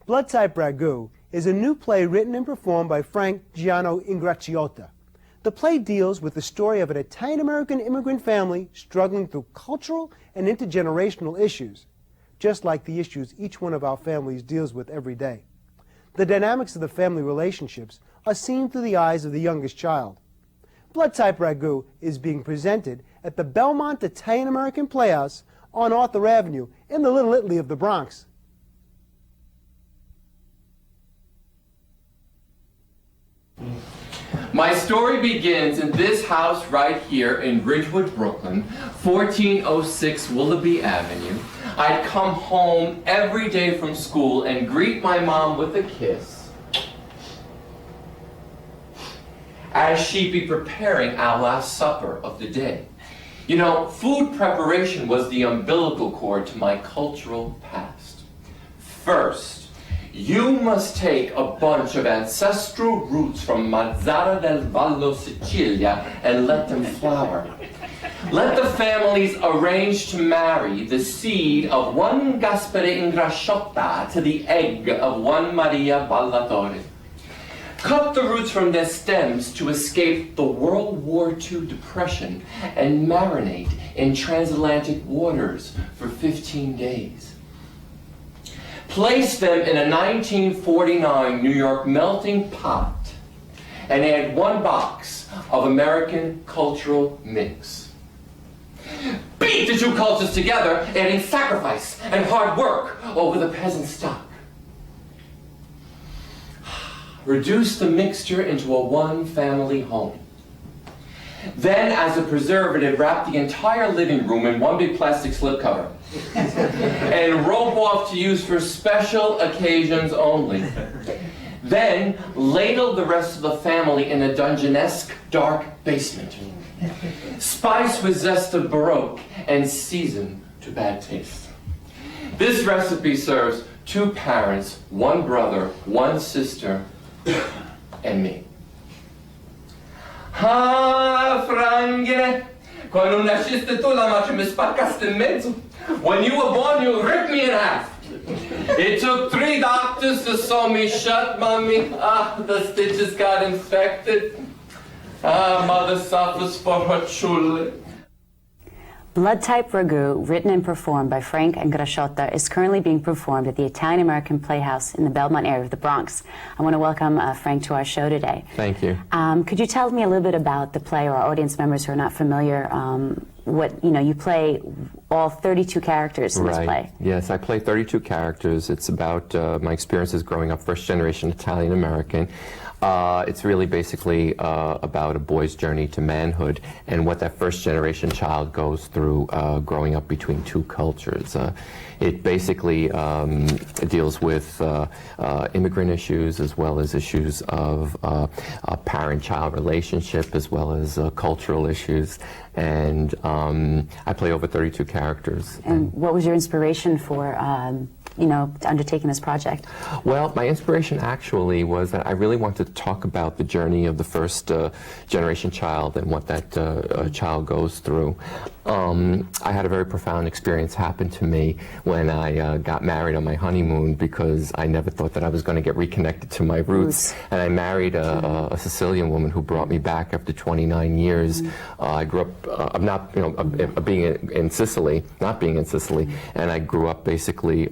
Blood Type Ragu is a new play written and performed by Frank Giano Ingrasciotta. The play deals with the story of an Italian-American immigrant family struggling through cultural and intergenerational issues, just like the issues each one of our families deals with every day. The dynamics of the family relationships are seen through the eyes of the youngest child. Blood Type Ragu is being presented at the Belmont Italian-American Playhouse on Arthur Avenue in the Little Italy of the Bronx. My story begins in this house right here in Ridgewood, Brooklyn, 1406 Willoughby Avenue. I'd come home every day from school and greet my mom with a kiss as she'd be preparing our last supper of the day. You know, food preparation was the umbilical cord to my cultural past. First, you must take a bunch of ancestral roots from Mazzara del Vallo, Sicilia, and let them flower. Let the families arrange to marry the seed of one Gaspare Ingrasciotta to the egg of one Maria Ballatore. Cut the roots from their stems to escape the World War II depression and marinate in transatlantic waters for 15 days. Place them in a 1949 New York melting pot and add 1 box of American cultural mix. Beat the 2 cultures together, adding sacrifice and hard work over the peasant stock. Reduce the mixture into a 1-family home. Then, as a preservative, wrap the entire living room in 1 big plastic slipcover and rope off to use for special occasions only. Then, ladle the rest of the family in a dungeonesque, dark basement. Spice with zest of Baroque and season to bad taste. This recipe serves 2 parents, 1 brother, 1 sister, and me. Ah, frangine, quando nasciste tu la mace mi spaccaste in mezzo. When you were born, you ripped me in half. It took 3 doctors to sew me shut, mommy. Ah, the stitches got infected. Ah, mother suffers for her children. Blood Type Ragu, written and performed by Frank Ingrasciotta, is currently being performed at the Italian-American Playhouse in the Belmont area of the Bronx. I want to welcome Frank to our show today. Thank you. Could you tell me a little bit about the play, or our audience members who are not familiar, you play all 32 characters in this play. Yes, I play 32 characters. It's about my experiences growing up, first-generation Italian-American. It's really basically about a boy's journey to manhood and what that first-generation child goes through growing up between 2 cultures. It basically deals with immigrant issues as well as issues of parent-child relationship as well as cultural issues. And I play over 32 characters. And what was your inspiration for undertaking this project? Well, my inspiration actually was that I really wanted to talk about the journey of the first generation child and what that child goes through. I had a very profound experience happen to me when I got married on my honeymoon, because I never thought that I was going to get reconnected to my roots. And I married a Sicilian woman who brought me back after 29 years. I grew up, being in Sicily, not being in Sicily, and I grew up basically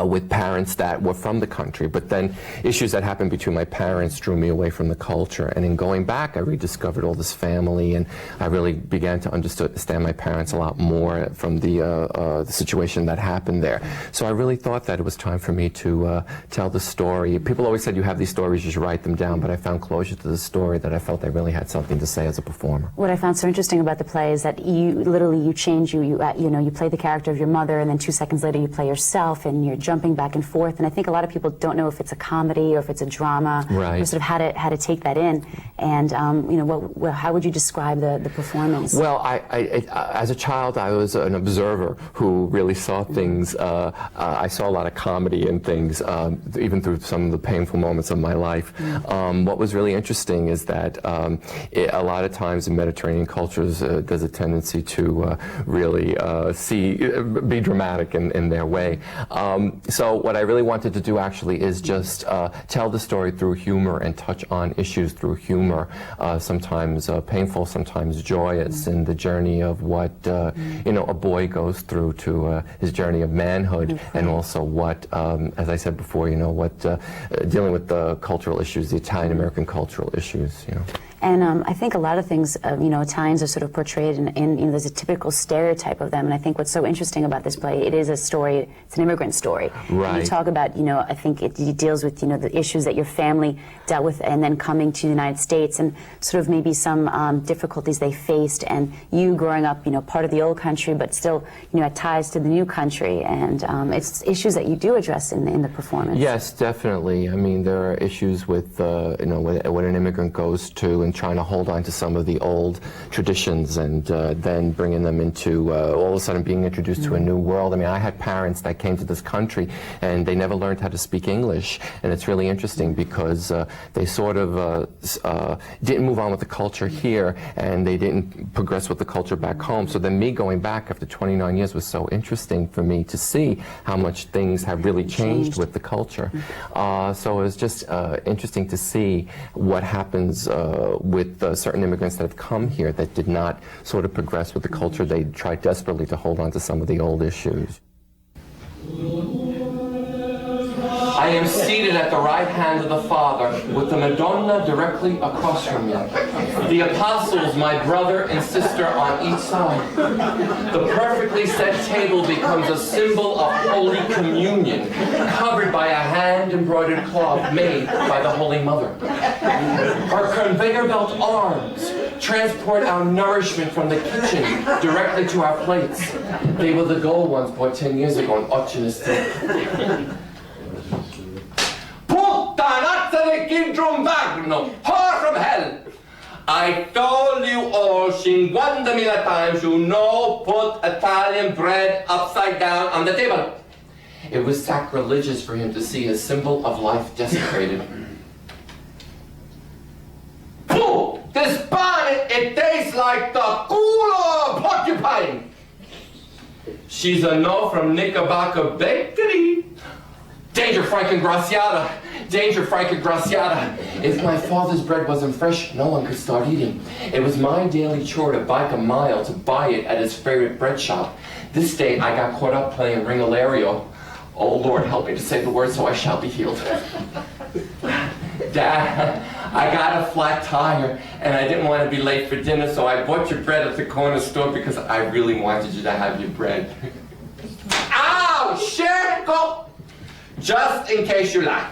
with parents that were from the country, but then issues that happened between my parents drew me away from the culture. And in going back, I rediscovered all this family, and I really began to understand my parents a lot more from the situation that happened there. So I really thought that it was time for me to tell the story. People always said, you have these stories, you should write them down, but I found closure to the story that I felt I really had something to say as a performer. What I found so interesting about the play is that you change, you play the character of your mother, and then 2 seconds later you play yourself, and you're jumping back and forth. And I think a lot of people don't know if it's a comedy or if it's a drama, right, or sort of how to take that in. And how would you describe the performance? Well, as a child, I was an observer who really saw things. I saw a lot of comedy in things, even through some of the painful moments of my life. What was really interesting is that a lot of times in Mediterranean cultures, there's a tendency to really be dramatic in their way. So what I really wanted to do actually is just tell the story through humor and touch on issues through humor, sometimes painful, sometimes joyous, in the journey of what you know, a boy goes through to his journey of manhood, and also what, as I said before, you know, what dealing with the cultural issues, the Italian American cultural issues, you know. And I think a lot of things, you know, Italians are sort of portrayed in you know, there's a typical stereotype of them. And I think what's so interesting about this play, it is a story, it's an immigrant story. Right. And you talk about, you know, I think it deals with, you know, the issues that your family dealt with and then coming to the United States and sort of maybe some difficulties they faced, and you growing up, you know, part of the old country, but still, you know, had ties to the new country. And it's issues that you do address in the performance. Yes, definitely. I mean, there are issues with, you know, when an immigrant goes to and trying to hold on to some of the old traditions, and then bringing them into all of a sudden being introduced to a new world. I mean, I had parents that came to this country and they never learned how to speak English, and it's really interesting because they sort of didn't move on with the culture here, and they didn't progress with the culture back home. So then me going back after 29 years was so interesting for me to see how much things have really changed with the culture. So it was just interesting to see what happens with certain immigrants that have come here that did not sort of progress with the culture. They tried desperately to hold on to some of the old issues. I am seated at the right hand of the Father, with the Madonna directly across from me. The apostles, my brother and sister, on each side. The perfectly set table becomes a symbol of Holy Communion, covered by a hand-embroidered cloth made by the Holy Mother. Our conveyor belt arms transport our nourishment from the kitchen directly to our plates. They were the gold ones bought 10 years ago in Occidental. Puttanazza di Kindrum Magno, whore from hell! I told you all 50,000 times you no put Italian bread upside down on the table. It was sacrilegious for him to see a symbol of life desecrated. Pooh! This bonnet, it tastes like the culo of porcupine! She's a no from Knickerbocker Bakery. Danger, Frank Ingrasciotta! Danger, Frank Ingrasciotta! If my father's bread wasn't fresh, no one could start eating. It was my daily chore to bike a mile to buy it at his favorite bread shop. This day, I got caught up playing Ringolario. Oh, Lord, help me to say the word so I shall be healed. Dad, I got a flat tire, and I didn't want to be late for dinner, so I bought your bread at the corner store because I really wanted you to have your bread. Ow! Shit! Go! Just in case you like.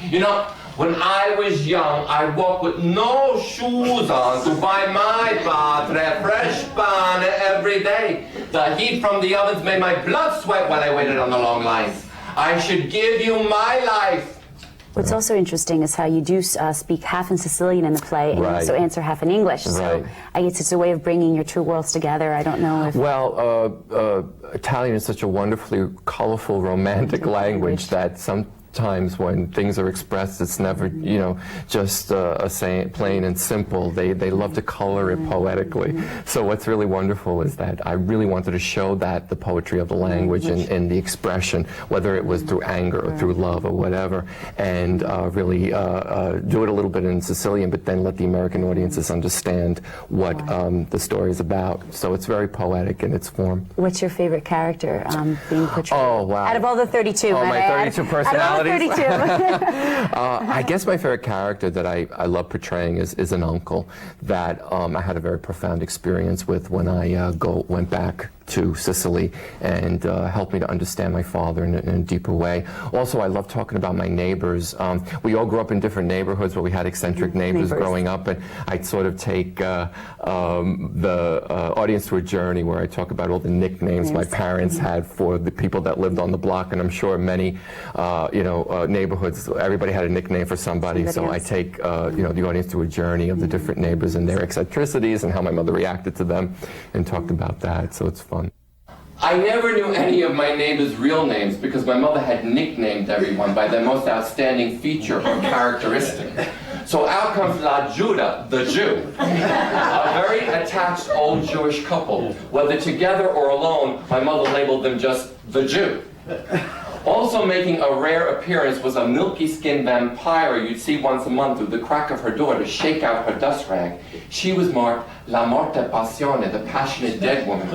You know, when I was young, I walked with no shoes on to buy my padre fresh banana every day. The heat from the ovens made my blood sweat while I waited on the long lines. I should give you my life. What's also interesting is how you do speak half in Sicilian in the play, and you also answer half in English. So I guess it's a way of bringing your two worlds together. I don't know if... Well, Italian is such a wonderfully colorful, romantic language that sometimes when things are expressed, it's never, you know, just plain and simple. They love to color it poetically. So what's really wonderful is that I really wanted to show that the poetry of the language and the expression, whether it was through anger or through love or whatever, and really do it a little bit in Sicilian, but then let the American audiences understand what the story is about. So it's very poetic in its form. What's your favorite character being portrayed? Oh, wow. Out of all the 32. Oh, my 32 personalities. 32. I guess my favorite character that I love portraying is an uncle that I had a very profound experience with when I went back to Sicily, and helped me to understand my father in a deeper way. Also, I love talking about my neighbors. We all grew up in different neighborhoods where we had eccentric neighbors growing up, and I'd sort of take the audience through a journey where I talk about all the nicknames my parents had for the people that lived on the block, and I'm sure many neighborhoods, everybody had a nickname for somebody, so I take the audience through a journey of the different neighbors and their eccentricities and how my mother reacted to them, and talked about that, so it's fun. I never knew any of my neighbors' real names because my mother had nicknamed everyone by their most outstanding feature or characteristic. So out comes La Juda, the Jew, a very attached old Jewish couple. Whether together or alone, my mother labeled them just the Jew. Also making a rare appearance was a milky-skinned vampire you'd see once a month through the crack of her door to shake out her dust rag. She was marked La Morte Passione, the passionate dead woman.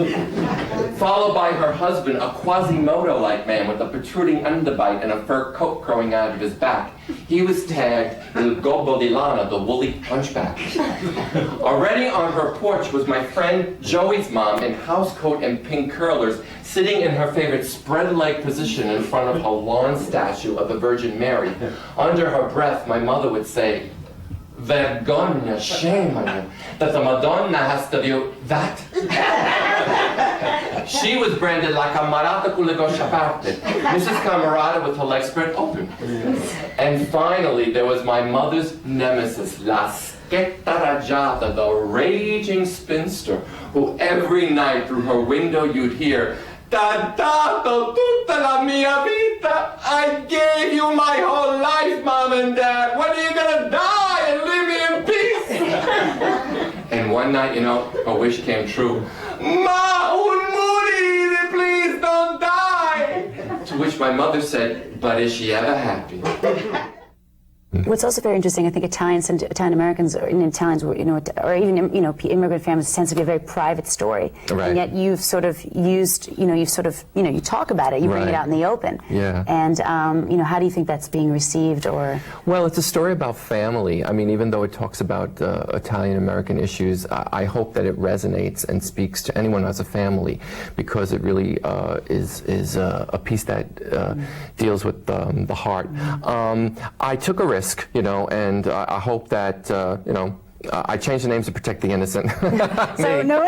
Followed by her husband, a Quasimodo-like man with a protruding underbite and a fur coat growing out of his back. He was tagged Il Gobbo di Lana, the woolly hunchback. Already on her porch was my friend Joey's mom in housecoat and pink curlers, sitting in her favorite spread-leg position in front of her lawn statue of the Virgin Mary. Under her breath, my mother would say, "Vergogna, shame on you, that the Madonna has to do that." She was branded la Camarata con le gosce aperte, Mrs. Camarata with her legs spread open. And finally, there was my mother's nemesis, la Schetta Raggiata, the raging spinster, who every night through her window you'd hear, "T'ha dato tutta la mia vita. I gave you my whole life, Mom and Dad. When are you gonna die and leave me in peace?" And one night, you know, her wish came true. "Ma, un morire, please don't die." To which my mother said, "But is she ever happy?" What's also very interesting, I think Italian Americans or Italians, you know, or even immigrant families, tends to be a very private story, right. And yet you've sort of used, you talk about it, you bring right. it out in the open, yeah. And how do you think that's being received? Or well, it's a story about family. I mean, even though it talks about Italian American issues, I hope that it resonates and speaks to anyone who has a family, because it really is a piece that deals with the heart. I took a risk. And I hope that, I changed the names to protect the innocent. So no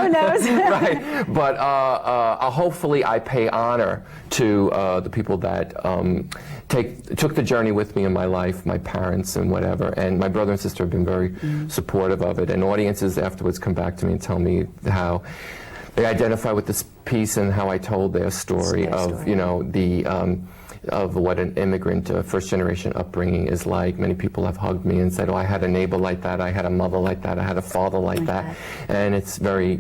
one knows. Right, but hopefully I pay honor to the people that took the journey with me in my life, my parents and whatever, and my brother and sister have been very supportive of it, and audiences afterwards come back to me and tell me how they identify with this piece and how I told their story of, of what an immigrant first-generation upbringing is like. Many people have hugged me and said, "Oh, I had a neighbor like that, I had a mother like that, I had a father like that." And it's very,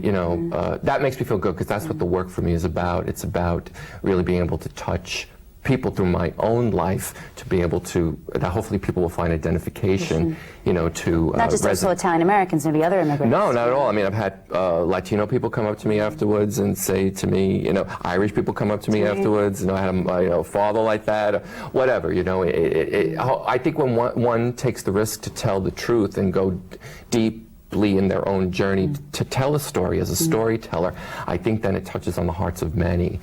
that makes me feel good, because that's what the work for me is about. It's about really being able to touch people through my own life, to be able to, that hopefully people will find identification, to not just also Italian Americans, maybe other immigrants. No, not at all. I mean, I've had Latino people come up to me afterwards and say to me, Irish people come up to me afterwards, I had a father like that, or whatever, I think when one takes the risk to tell the truth and go deep in their own journey to tell a story as a storyteller, I think then it touches on the hearts of many.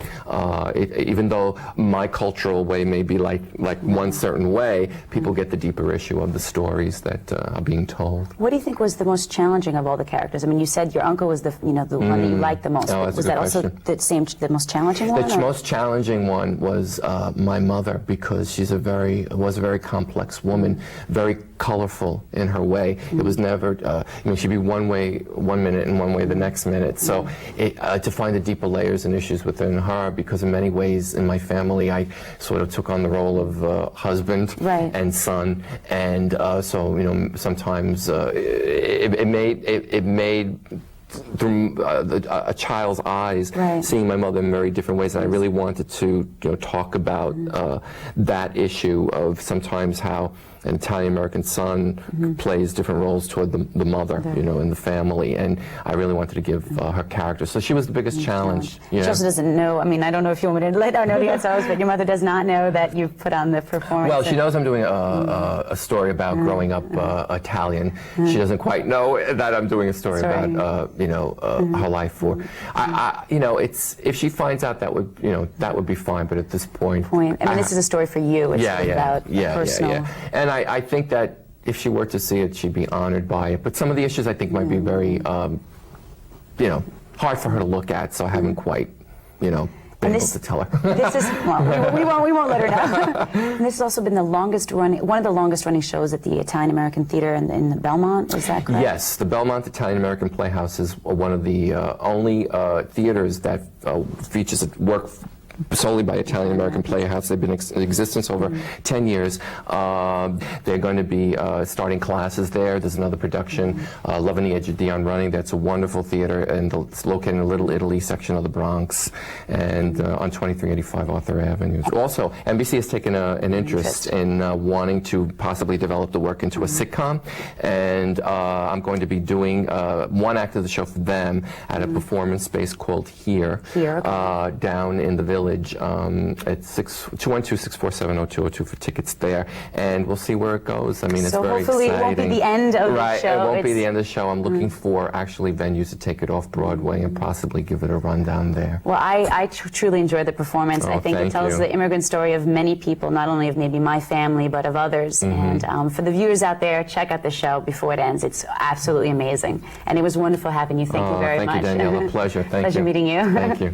Even though my cultural way may be like one certain way, people get the deeper issue of the stories that are being told. What do you think was the most challenging of all the characters? I mean, you said your uncle was the one that you liked the most. Oh, that's was a good that also question. the most challenging one? The most challenging one was my mother, because she's was a very complex woman, very colorful in her way. It was never, she'd be one way one minute and one way the next minute. So to find the deeper layers and issues within her, because in many ways in my family I sort of took on the role of husband and son, and so sometimes it made through a child's eyes, seeing my mother in very different ways, and I really wanted to talk about that issue of sometimes how an Italian-American son plays different roles toward the mother, in the family, and I really wanted to give her character. So she was the biggest challenge. She also doesn't know, I don't know if you want me to let her know the answers, but your mother does not know that you've put on the performance. Well, she knows I'm doing a story about growing up Italian. She doesn't quite know that I'm doing a story about, her life. It's, if she finds out, that would be fine, but at this point. This is a story for you. It's about personal. And I think that if she were to see it, she'd be honored by it. But some of the issues I think might be very, hard for her to look at, so I haven't quite, been able to tell her. This is, we won't let her know. And this has also been one of the longest running shows at the Italian American Theater in the Belmont, is that correct? Yes, the Belmont Italian American Playhouse is one of the only theaters that features a work solely by Italian-American playhouse. They've been in existence over 10 years. They're going to be starting classes there. There's another production, Love on the Edge of Dion Running. That's a wonderful theater, and it's located in the Little Italy section of the Bronx, and on 2385 Arthur Avenue. Also, NBC has taken an interest in wanting to possibly develop the work into a sitcom, and I'm going to be doing one act of the show for them at a performance space called Here, down in the Village. At 212-647-0202 for tickets there, and we'll see where it goes. I mean, it's very exciting. So hopefully it won't be the end of the show. It won't be the end of the show. I'm looking for actually venues to take it off Broadway and possibly give it a run down there. Well, I truly enjoyed the performance. I think it tells the immigrant story of many people, not only of maybe my family, but of others. And for the viewers out there, check out the show before it ends. It's absolutely amazing. And it was wonderful having you. Thank you very much. Thank you, Danielle. A pleasure. Thank you. Pleasure meeting you. Thank you.